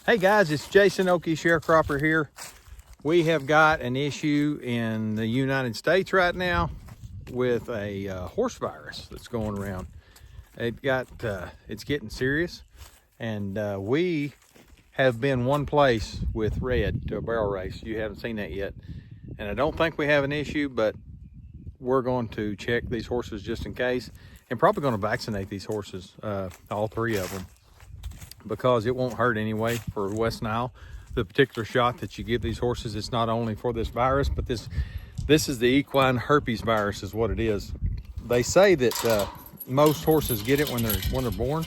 Hey guys, it's Jason Okie Sharecropper here. We have got an issue in the United States right now with a horse virus that's going around. It's getting serious, and we have been one place with Red to a barrel race. You haven't seen that yet, and I don't think we have an issue, but we're going to check these horses just in case, and probably going to vaccinate these horses, all three of them, because it won't hurt anyway for West Nile. The particular shot that you give these horses, it's not only for this virus, but this is the equine herpes virus is what it is. They say that most horses get it when they're born,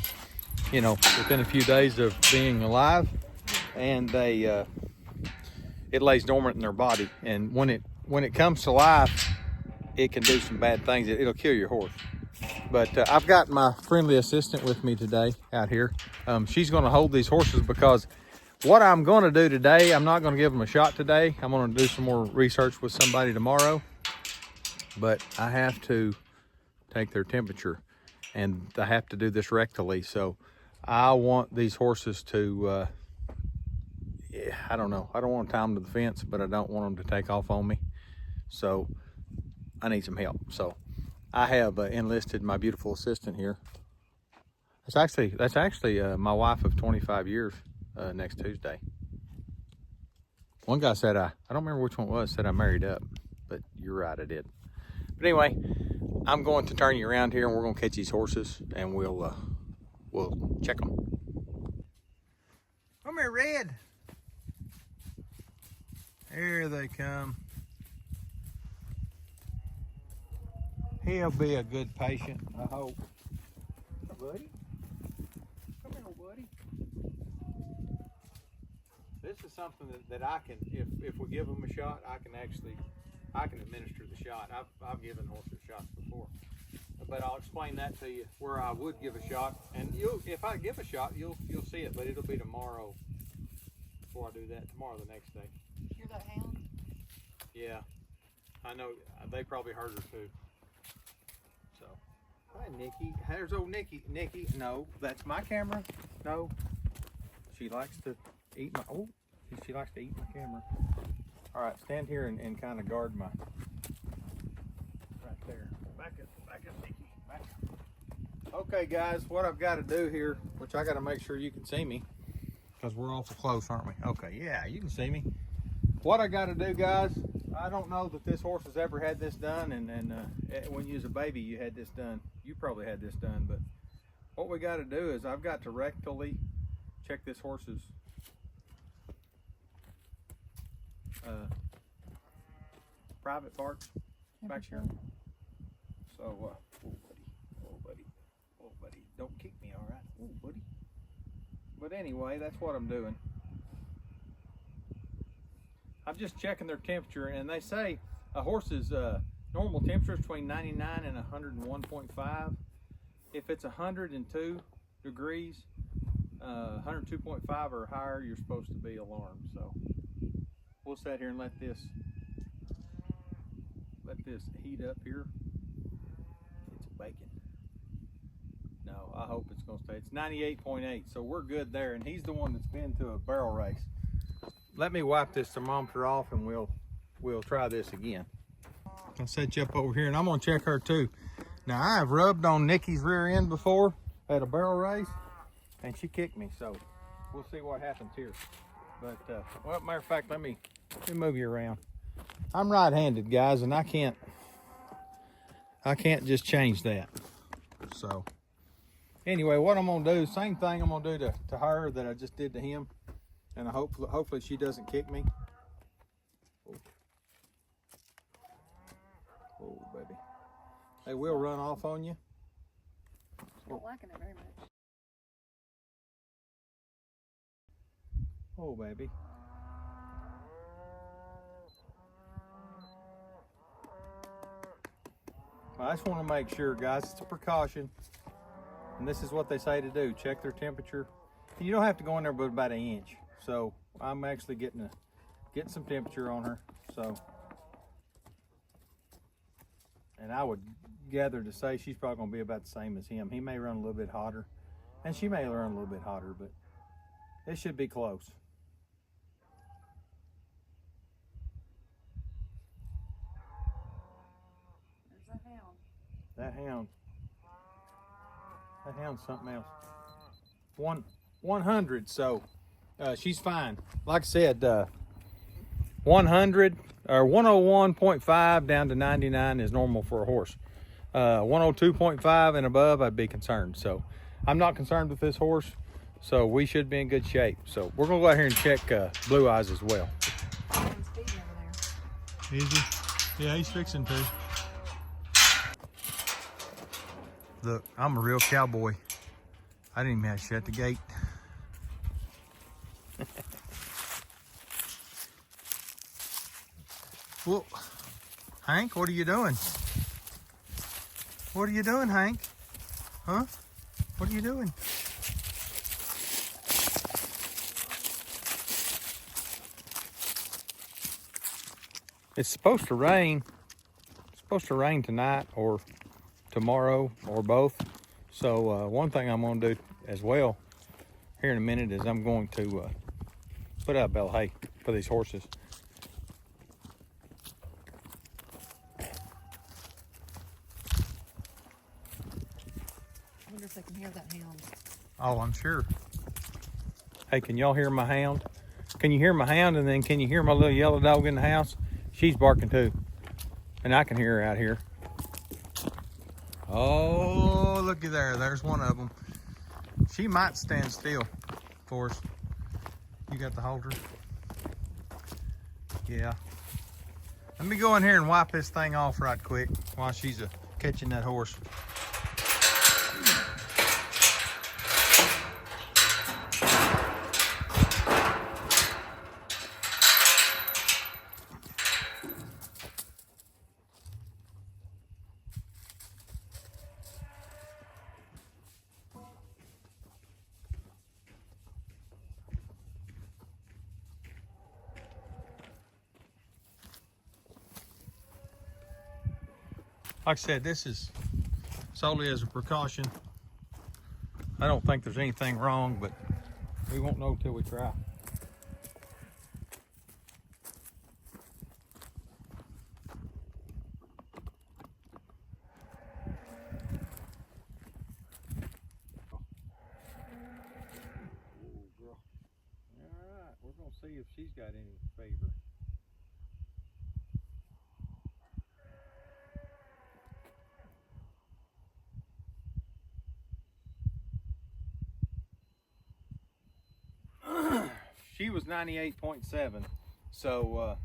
you know, within a few days of being alive, and it lays dormant in their body, and when it comes to life, it can do some bad things. It'll kill your horse. But I've got my friendly assistant with me today out here. She's going to hold these horses, because what I'm going to do today, I'm not going to give them a shot today. I'm going to do some more research with somebody tomorrow. But I have to take their temperature, and I have to do this rectally. So I want these horses to, I don't know. I don't want to tie them to the fence, but I don't want them to take off on me. So I need some help. So I have enlisted my beautiful assistant here. That's actually my wife of 25 years next Tuesday. One guy said, I don't remember which one it was, said I married up, but you're right, I did. But anyway, I'm going to turn you around here, and we're going to catch these horses, and we'll check them. Come here, Red. Here they come. He'll be a good patient, I hope. Buddy? Come here, buddy. This is something that I can, if we give them a shot, I can administer the shot. I've given horses shots before. But I'll explain that to you where I would give a shot. And if I give a shot, you'll see it, but it'll be tomorrow before I do that. Tomorrow, the next day. Hear that hound? Yeah. I know, they probably heard her too. So, hi Nikki. There's old Nikki. Nikki, no, that's my camera. No. She likes to eat my, she likes to eat my camera. All right, stand here and kind of guard my, right there. Back up, Nikki, back up. Okay guys, what I've got to do here, which I got to make sure you can see me, because we're awful close, aren't we? Okay, yeah, you can see me. What I got to do, guys, I don't know that this horse has ever had this done, and when you was a baby, you had this done. You probably had this done, but what we got to do is I've got to rectally check this horse's private parts back here. So, oh buddy, don't kick me, all right? Oh buddy. But anyway, that's what I'm doing. I'm just checking their temperature, and they say a horse's normal temperature is between 99 and 101.5. If it's 102 degrees, 102.5 or higher, you're supposed to be alarmed. So we'll sit here and let this heat up here. It's bacon. No, I hope it's gonna stay. It's 98.8, so we're good there. And he's the one that's been to a barrel race. Let me wipe this thermometer off, and we'll try this again. I'll set you up over here, and I'm gonna check her too. Now, I've rubbed on Nikki's rear end before at a barrel race, and she kicked me, so we'll see what happens here. But well, matter of fact, let me move you around. I'm right-handed, guys, and I can't just change that. So anyway, what I'm gonna do, same thing I'm gonna do to her that I just did to him. And hopefully she doesn't kick me. Oh, baby. They will run off on you. I'm not liking it very much. Oh, baby. Well, I just want to make sure, guys, it's a precaution. And this is what they say to do. Check their temperature. You don't have to go in there but about 1 inch. So I'm actually getting some temperature on her. So, and I would gather to say she's probably going to be about the same as him. He may run a little bit hotter, and she may run a little bit hotter, but It should be close. There's a hound. That hound's something else. 100, so she's fine. Like I said, 100 or 101.5 down to 99 is normal for a horse. 102.5 and above, I'd be concerned. So I'm not concerned with this horse, so we should be in good shape. So we're gonna go out here and check Blue Eyes as well. Someone's feeding over there. Is he? Yeah, he's fixing to. Look, I'm a real cowboy. I didn't even have to shut the gate. Well, Hank, what are you doing? What are you doing, Hank? Huh? What are you doing? It's supposed to rain. It's supposed to rain tonight or tomorrow or both. So one thing I'm going to do as well here in a minute is I'm going to put out bale hay for these horses. I wonder if they can hear that hound. Oh, I'm sure. Hey, can y'all hear my hound? Can you hear my hound? And then can you hear my little yellow dog in the house? She's barking too. And I can hear her out here. Oh, looky there. There's one of them. She might stand still for us. You got the halter? Yeah. Let me go in here and wipe this thing off right quick while she's catching that horse. Like I said, this is solely as a precaution. I don't think there's anything wrong, but we won't know till we try. Alright, we're gonna see if she's got any fever. She was 98.7, so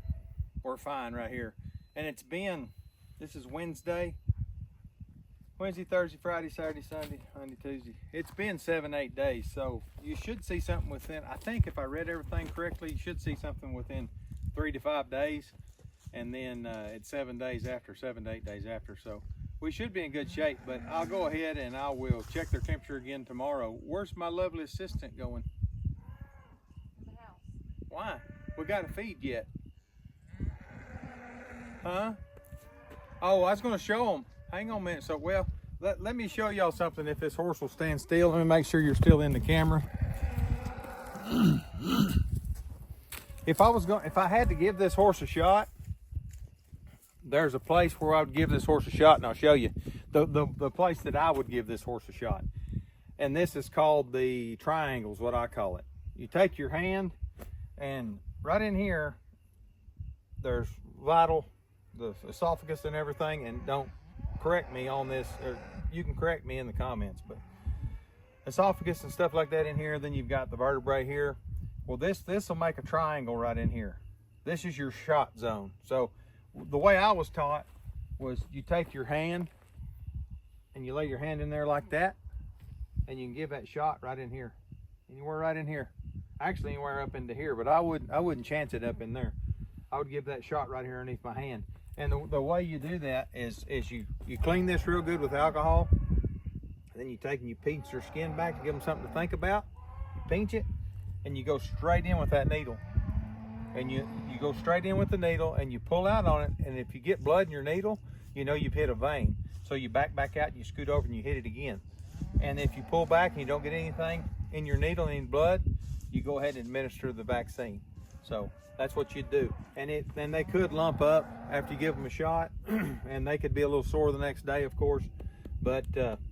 we're fine right here. And it's been, this is Wednesday, Thursday, Friday, Saturday, Sunday, Monday, Tuesday. It's been 7-8 days, so you should see something within, I think if I read everything correctly, you should see something within 3 to 5 days. And then it's 7 days after, 7 to 8 days after. So we should be in good shape, but I'll go ahead and I will check their temperature again tomorrow. Where's my lovely assistant going? Why? We got to feed yet. Huh? Oh, I was going to show them. Hang on a minute. So, well, let me show y'all something if this horse will stand still. Let me make sure you're still in the camera. If I had to give this horse a shot, there's a place where I would give this horse a shot, and I'll show you the place that I would give this horse a shot. And this is called the triangle, is what I call it. You take your hand, and right in here, there's vital, the esophagus and everything, and don't correct me on this, or you can correct me in the comments, but esophagus and stuff like that in here, then you've got the vertebrae here. Well, this will make a triangle right in here. This is your shot zone. So the way I was taught was you take your hand and you lay your hand in there like that, and you can give that shot right in here. Anywhere right in here. Actually anywhere up into here, but I wouldn't chance it up in there. I would give that shot right here underneath my hand. And the way you do that is you clean this real good with alcohol, and then you take and you pinch their skin back to give them something to think about. You pinch it, and you go straight in with that needle. And you go straight in with the needle, and you pull out on it, and if you get blood in your needle, you know you've hit a vein. So you back out, and you scoot over, and you hit it again. And if you pull back and you don't get anything in your needle, any blood, you go ahead and administer the vaccine. So that's what you do. And they could lump up after you give them a shot, and they could be a little sore the next day, of course. But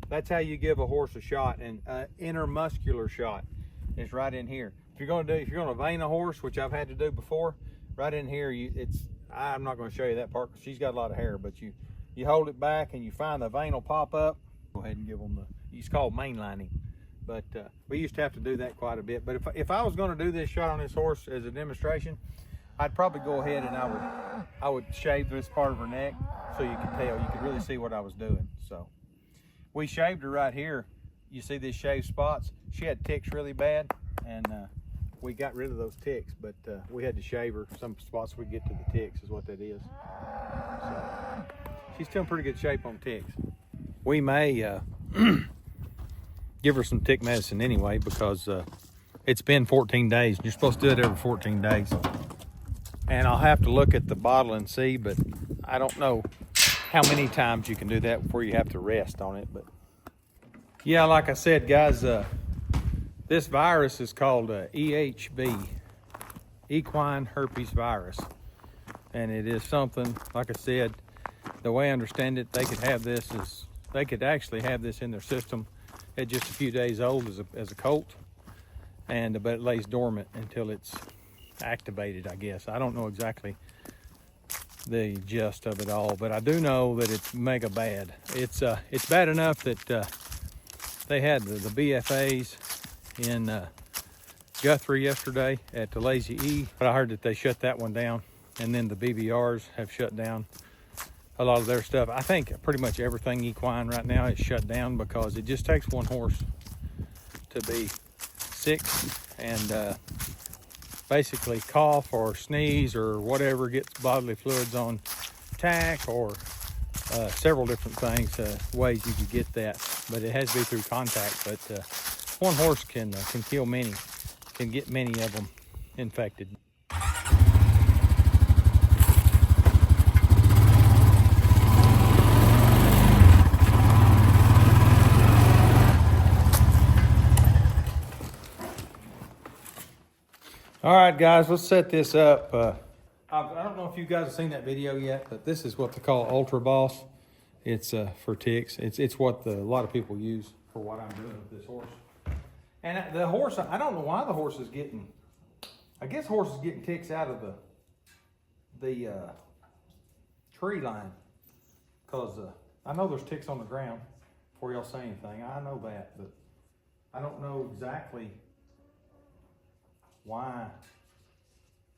that's how you give a horse a shot. And intermuscular shot is right in here. If you're going to vein a horse, which I've had to do before, right in here, I'm not going to show you that part because she's got a lot of hair, but you hold it back and you find the vein will pop up. Go ahead and give them it's called mainlining. But we used to have to do that quite a bit. But if I was going to do this shot on this horse as a demonstration, I'd probably go ahead and I would shave this part of her neck so you could tell. You could really see what I was doing. So we shaved her right here. You see these shaved spots? She had ticks really bad, and we got rid of those ticks, but we had to shave her. Some spots we get to the ticks is what that is. So she's still in pretty good shape on ticks. We may give her some tick medicine anyway because it's been 14 days. You're supposed to do it every 14 days. And I'll have to look at the bottle and see, but I don't know how many times you can do that before you have to rest on it. But yeah, like I said, guys, this virus is called EHV, Equine herpes virus. And it is something, like I said, the way I understand it, they could actually have this in their system at just a few days old as a colt, but it lays dormant until it's activated, I guess. I don't know exactly the gist of it all, but I do know that it's mega bad. It's bad enough that they had the BFAs in Guthrie yesterday at the Lazy E, but I heard that they shut that one down, and then the BBRs have shut down a lot of their stuff. I think pretty much everything equine right now is shut down because it just takes one horse to be sick and basically cough or sneeze or whatever, gets bodily fluids on tack or several different things, ways you could get that, but it has to be through contact. But one horse can kill many, can get many of them infected. All right, guys, let's set this up. I don't know if you guys have seen that video yet, but this is what they call Ultra Boss. It's for ticks. It's what a lot of people use for what I'm doing with this horse. And the horse, I don't know why the horse is getting, I guess horse is getting ticks out of the tree line. Because I know there's ticks on the ground before y'all say anything. I know that, but I don't know exactly why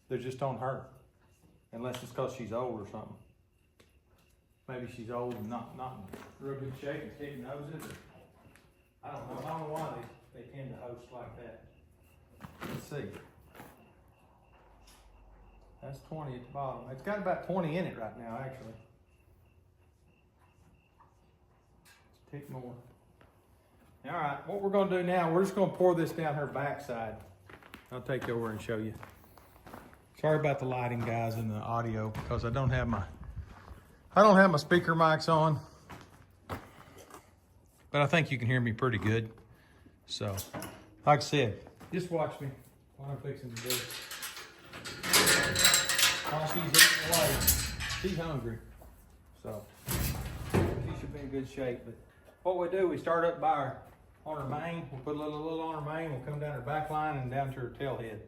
they're just on her, unless it's because she's old or something. Maybe she's old and not in real good shape and sticky noses. I don't know why they tend to host like that. Let's see. That's 20 at the bottom. It's got about 20 in it right now, actually. Let's tick more. All right, what we're gonna do now, we're just gonna pour this down her backside. I'll take you over and show you. Sorry about the lighting, guys, and the audio, because I don't have my speaker mics on, but I think you can hear me pretty good. So, like I said, just watch me what I'm fixing to do. While she's eating away, she's hungry, so she should be in good shape. But what we do, we start up by on her mane. We'll put a little on her mane. We'll come down her back line and down to her tail head.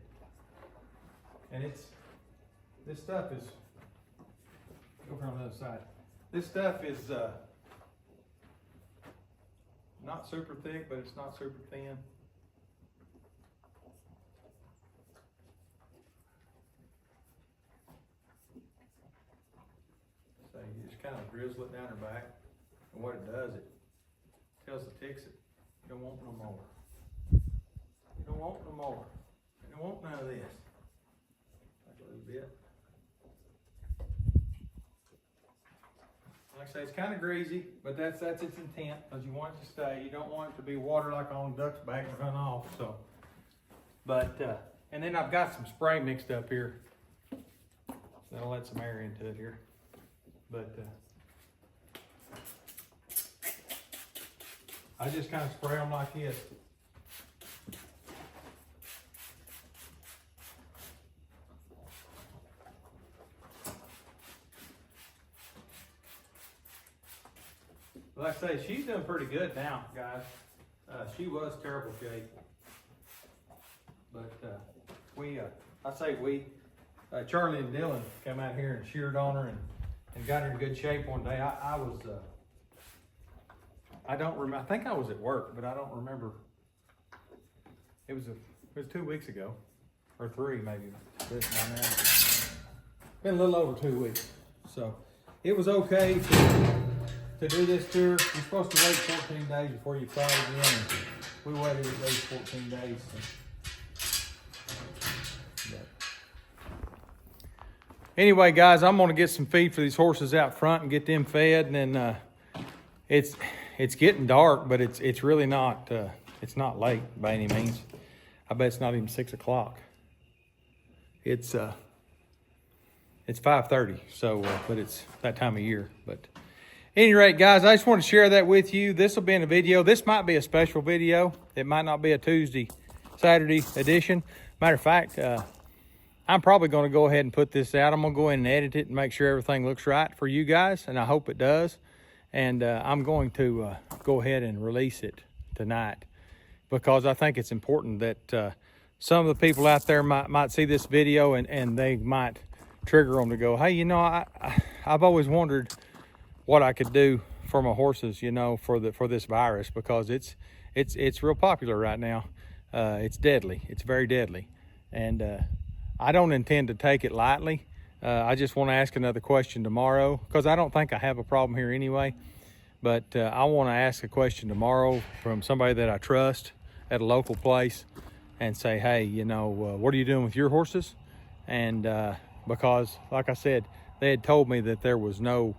And this stuff is, go over on the other side. This stuff is not super thick, but it's not super thin. So you just kind of drizzle it down her back. And what it does, it tells the ticks that you don't want no more. You don't want no more. You don't want none of this. Like a little bit. Like I say, it's kind of greasy, but that's its intent, because you want it to stay. You don't want it to be water like on a duck's back and run off. So, but and then I've got some spray mixed up here. That'll let some air into it here. But I just kind of spray them like this. Like I say, she's doing pretty good now, guys. She was terrible shape. But Charlie and Dylan came out here and sheared on her and got her in good shape one day. I don't remember. I think I was at work, but I don't remember. It was 2 weeks ago, or 3 maybe. Been a little over 2 weeks, so it was okay to do this tour. You're supposed to wait 14 days before you try again, and we waited at least 14 days. Anyway, guys, I'm gonna get some feed for these horses out front and get them fed, and then it's getting dark, but it's really not it's not late by any means. I bet it's not even 6 o'clock. It's 5:30, so but it's that time of year. But at any rate, guys, I just want to share that with you. This will be in a video. This might be a special video. It might not be a Saturday edition. Matter of fact, I'm probably going to go ahead and put this out. I'm going to go in and edit it and make sure everything looks right for you guys, and I hope it does. And I'm going to go ahead and release it tonight because I think it's important that some of the people out there might see this video and they might trigger them to go, hey, you know, I've always wondered what I could do for my horses, you know, for this virus, because it's real popular right now. It's deadly. It's very deadly. And I don't intend to take it lightly. I just want to ask another question tomorrow, because I don't think I have a problem here anyway. But I want to ask a question tomorrow from somebody that I trust at a local place and say, hey, you know, what are you doing with your horses? And because, like I said, they had told me that there was no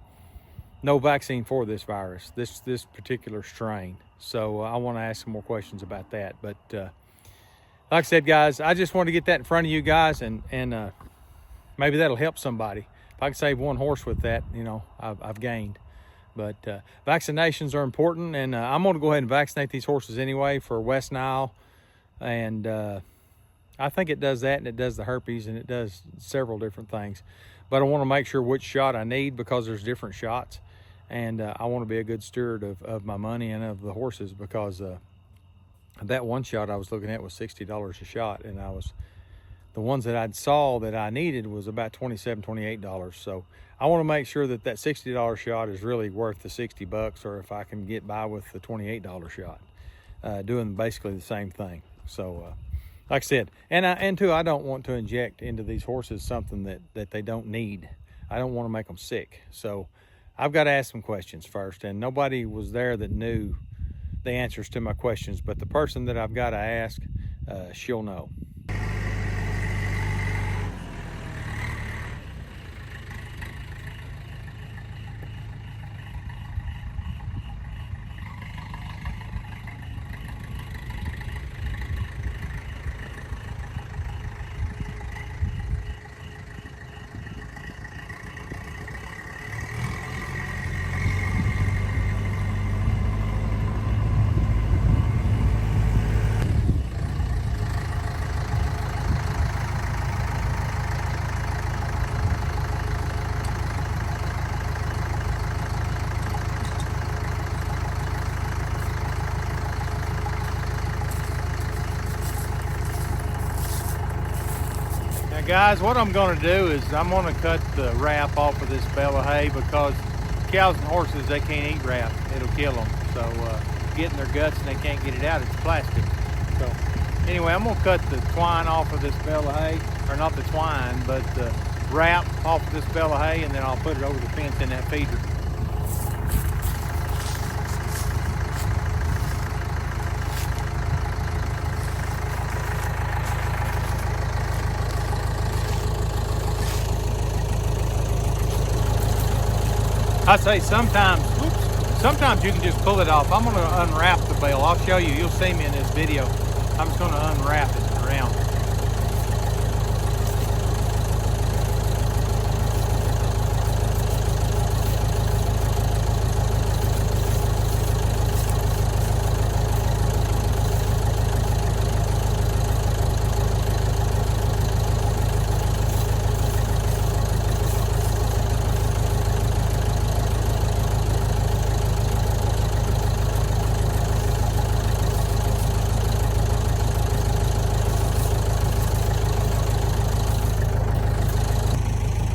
vaccine for this virus, this particular strain. So I want to ask some more questions about that. But like I said, guys, I just want to get that in front of you guys, and maybe that'll help somebody. If I can save one horse with that, you know, I've gained. But vaccinations are important, and I'm going to go ahead and vaccinate these horses anyway for West Nile. And I think it does that, and it does the herpes, and it does several different things. But I want to make sure which shot I need, because there's different shots. And I want to be a good steward of my money and of the horses, because that one shot I was looking at was $60 a shot, and the ones that I saw that I needed was about $27, $28. So I want to make sure that $60 shot is really worth the $60, or if I can get by with the $28 shot, doing basically the same thing. So like I said, and two, I don't want to inject into these horses something that they don't need. I don't want to make them sick. So I've got to ask some questions first, and nobody was there that knew the answers to my questions, but the person that I've got to ask, she'll know. Guys, what I'm going to do is I'm going to cut the wrap off of this bale of hay, because cows and horses, they can't eat wrap. It'll kill them. So getting their guts and they can't get it out, it's plastic. So anyway, I'm going to cut the twine off of this bale of hay, or not the twine, but the wrap off of this bale of hay, and then I'll put it over the fence in that feeder. I say sometimes you can just pull it off. I'm going to unwrap the bale. I'll show you. You'll see me in this video. I'm just going to unwrap it around.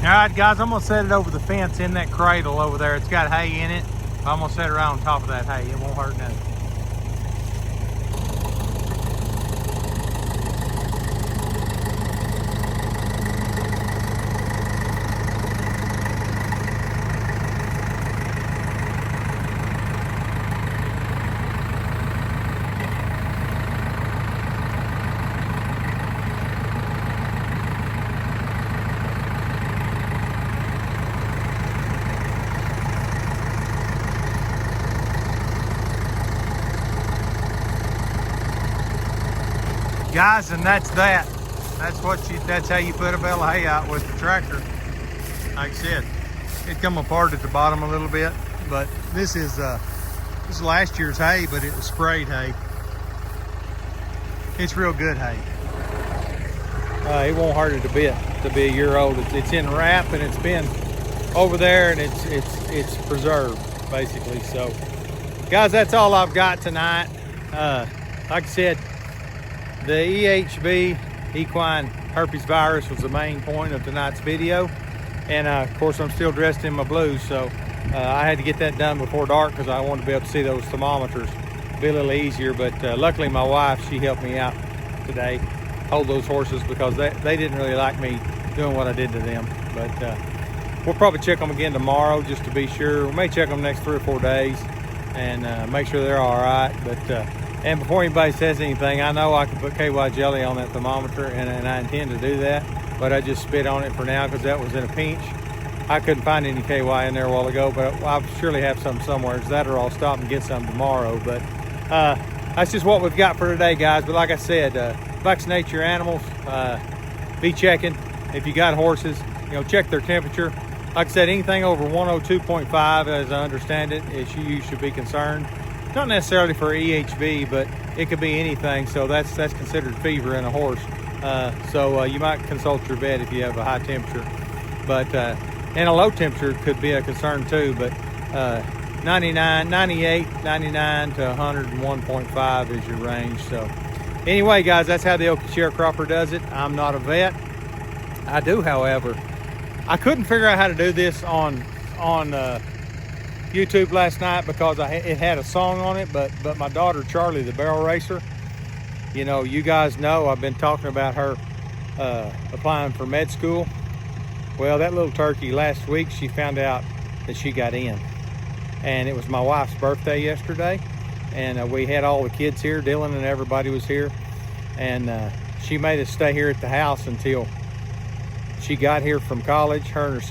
All right, guys, I'm gonna set it over the fence in that cradle over there. It's got hay in it. I'm gonna set it right on top of that hay. It won't hurt nothing. Guys, and that's that. That's how you put a bale of hay out with the tractor. Like I said, it come apart at the bottom a little bit, but this is last year's hay, but it was sprayed hay. It's real good hay. It won't hurt it a bit to be a year old. It's in wrap and it's been over there and it's preserved basically. So, guys, that's all I've got tonight. Like I said, the EHV Equine herpes virus was the main point of tonight's video. And of course, I'm still dressed in my blues, so I had to get that done before dark because I wanted to be able to see those thermometers. Be a little easier, but luckily my wife, she helped me out today, hold those horses because they didn't really like me doing what I did to them. But we'll probably check them again tomorrow just to be sure. We may check them next 3 or 4 days and make sure they're all right. But and before anybody says anything, I know I can put KY jelly on that thermometer, and I intend to do that, but I just spit on it for now because that was in a pinch. I couldn't find any KY in there a while ago, but I'll surely have some somewhere. That or I'll stop and get some tomorrow. But that's just what we've got for today, guys. But like I said, vaccinate your animals. Be checking. If you got horses, check their temperature. Like I said, anything over 102.5, as I understand it, you should be concerned. Not necessarily for EHV, but it could be anything. So that's considered fever in a horse. So you might consult your vet if you have a high temperature. But and a low temperature could be a concern too. But 99, 98, 99 to 101.5 is your range. So anyway, guys, that's how the Okie Sharecropper does it. I'm not a vet. I do, however, I couldn't figure out how to do this on YouTube last night because it had a song on it, but my daughter Charlie, the barrel racer, you guys know I've been talking about her applying for med school. Well, that little turkey last week, she found out that she got in, and it was my wife's birthday yesterday, and we had all the kids here. Dylan and everybody was here, and she made us stay here at the house until she got here from college, her and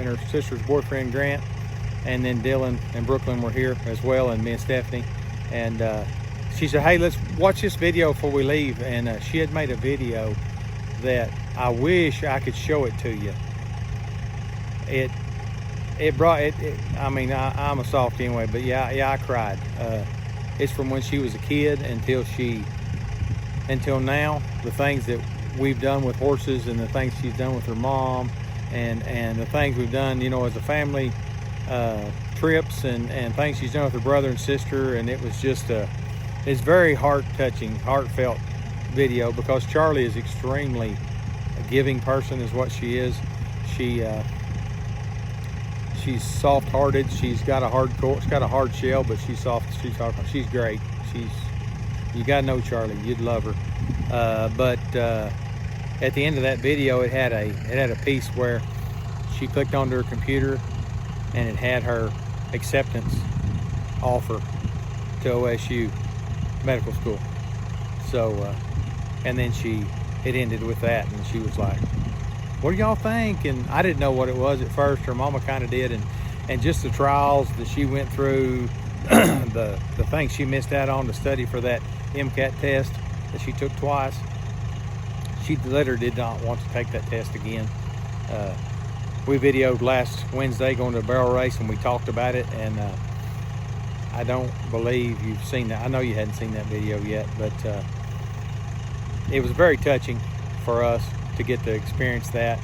her sister's boyfriend Grant. And then Dylan and Brooklyn were here as well, and me and Stephanie. And she said, hey, let's watch this video before we leave. And she had made a video that I wish I could show it to you. It brought it. I mean, I'm a softie anyway, but yeah, I cried. It's from when she was a kid until now. The things that we've done with horses and the things she's done with her mom, and the things we've done, as a family. Trips and things she's done with her brother and sister, and it was just it's very heartfelt video because Charlie is extremely a giving person, is what she is. She's soft-hearted. She's got a hard shell, but she's soft. She's great. You gotta know Charlie. You'd love her. But at the end of that video, it had a piece where she clicked onto her computer, and it had her acceptance offer to OSU medical school. So, and then it ended with that, and she was like, what do y'all think? And I didn't know what it was at first. Her mama kind of did, and just the trials that she went through, the things she missed out on to study for that MCAT test that she took twice. She literally did not want to take that test again. We videoed last Wednesday going to a barrel race, and we talked about it, and I don't believe you've seen that. I know you hadn't seen that video yet, but it was very touching for us to get to experience that.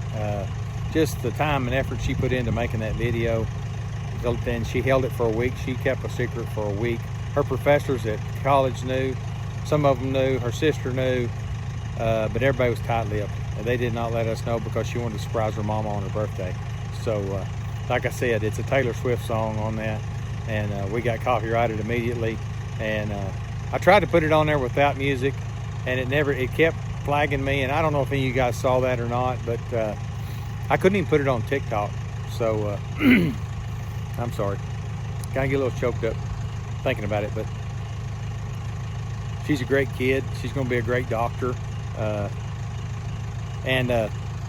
Just the time and effort she put into making that video. Then she held it for a week. She kept a secret for a week. Her professors at college knew. Some of them knew. Her sister knew. But everybody was tight-lipped. and they did not let us know because she wanted to surprise her mama on her birthday. So like I said, it's a Taylor Swift song on that, and we got copyrighted immediately. And I tried to put it on there without music, and it kept flagging me. And I don't know if any of you guys saw that or not, but I couldn't even put it on TikTok. So I'm sorry. Kind of get a little choked up thinking about it, but she's a great kid. She's going to be a great doctor. And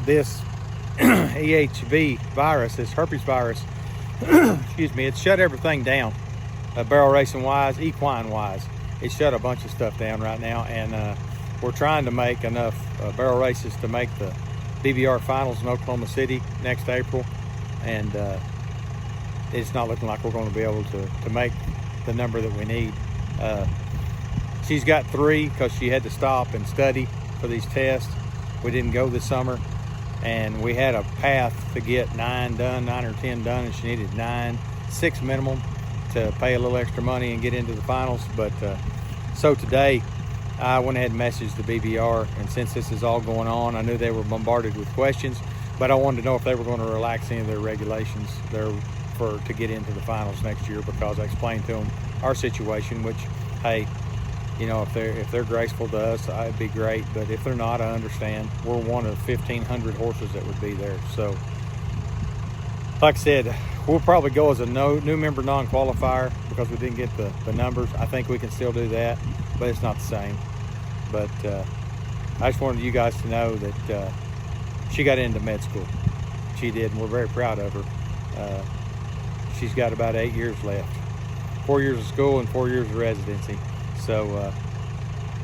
this EHV virus, this herpes virus, excuse me, it's shut everything down, barrel racing wise, equine wise. It shut a bunch of stuff down right now, and we're trying to make enough barrel races to make the BBR finals in Oklahoma City next April, and it's not looking like we're going to be able to make the number that we need. She's got 3 because she had to stop and study for these tests. We didn't go this summer, and we had a path to get 9 or 10 done, and she needed 6 minimum to pay a little extra money and get into the finals. But so today I went ahead and messaged the BBR, and since this is all going on, I knew they were bombarded with questions, but I wanted to know if they were going to relax any of their regulations there to get into the finals next year, because I explained to them our situation, which, hey, you know, if they're graceful to us, it'd be great. But if they're not, I understand. We're one of 1,500 horses that would be there. So, like I said, we'll probably go as a new member non-qualifier because we didn't get the numbers. I think we can still do that, but it's not the same. But I just wanted you guys to know that she got into med school. She did, and we're very proud of her. She's got about 8 years left. 4 years of school and 4 years of residency. So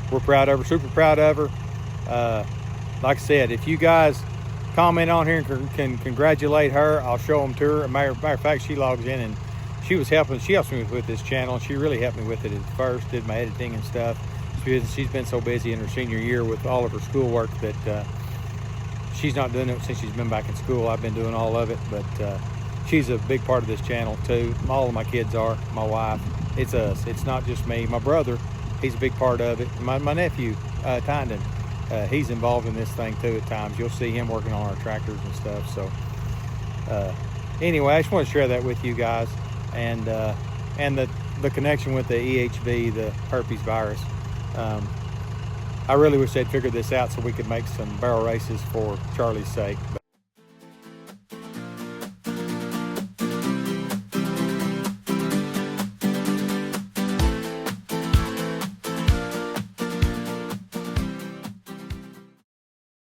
we're proud of her, super proud of her. Like I said, if you guys comment on here and can congratulate her, I'll show them to her. Matter of fact, she logs in and she helps me with this channel. She really helped me with it at first, did my editing and stuff. She's been so busy in her senior year with all of her schoolwork that she's not doing it since she's been back in school. I've been doing all of it, but she's a big part of this channel too. All of my kids are, my wife. It's us. It's not just me. My brother, he's a big part of it. My nephew, Tyndon, he's involved in this thing too at times. You'll see him working on our tractors and stuff. So anyway, I just want to share that with you guys, and the connection with the EHV, the herpes virus. I really wish they'd figured this out so we could make some barrel races for Charlie's sake.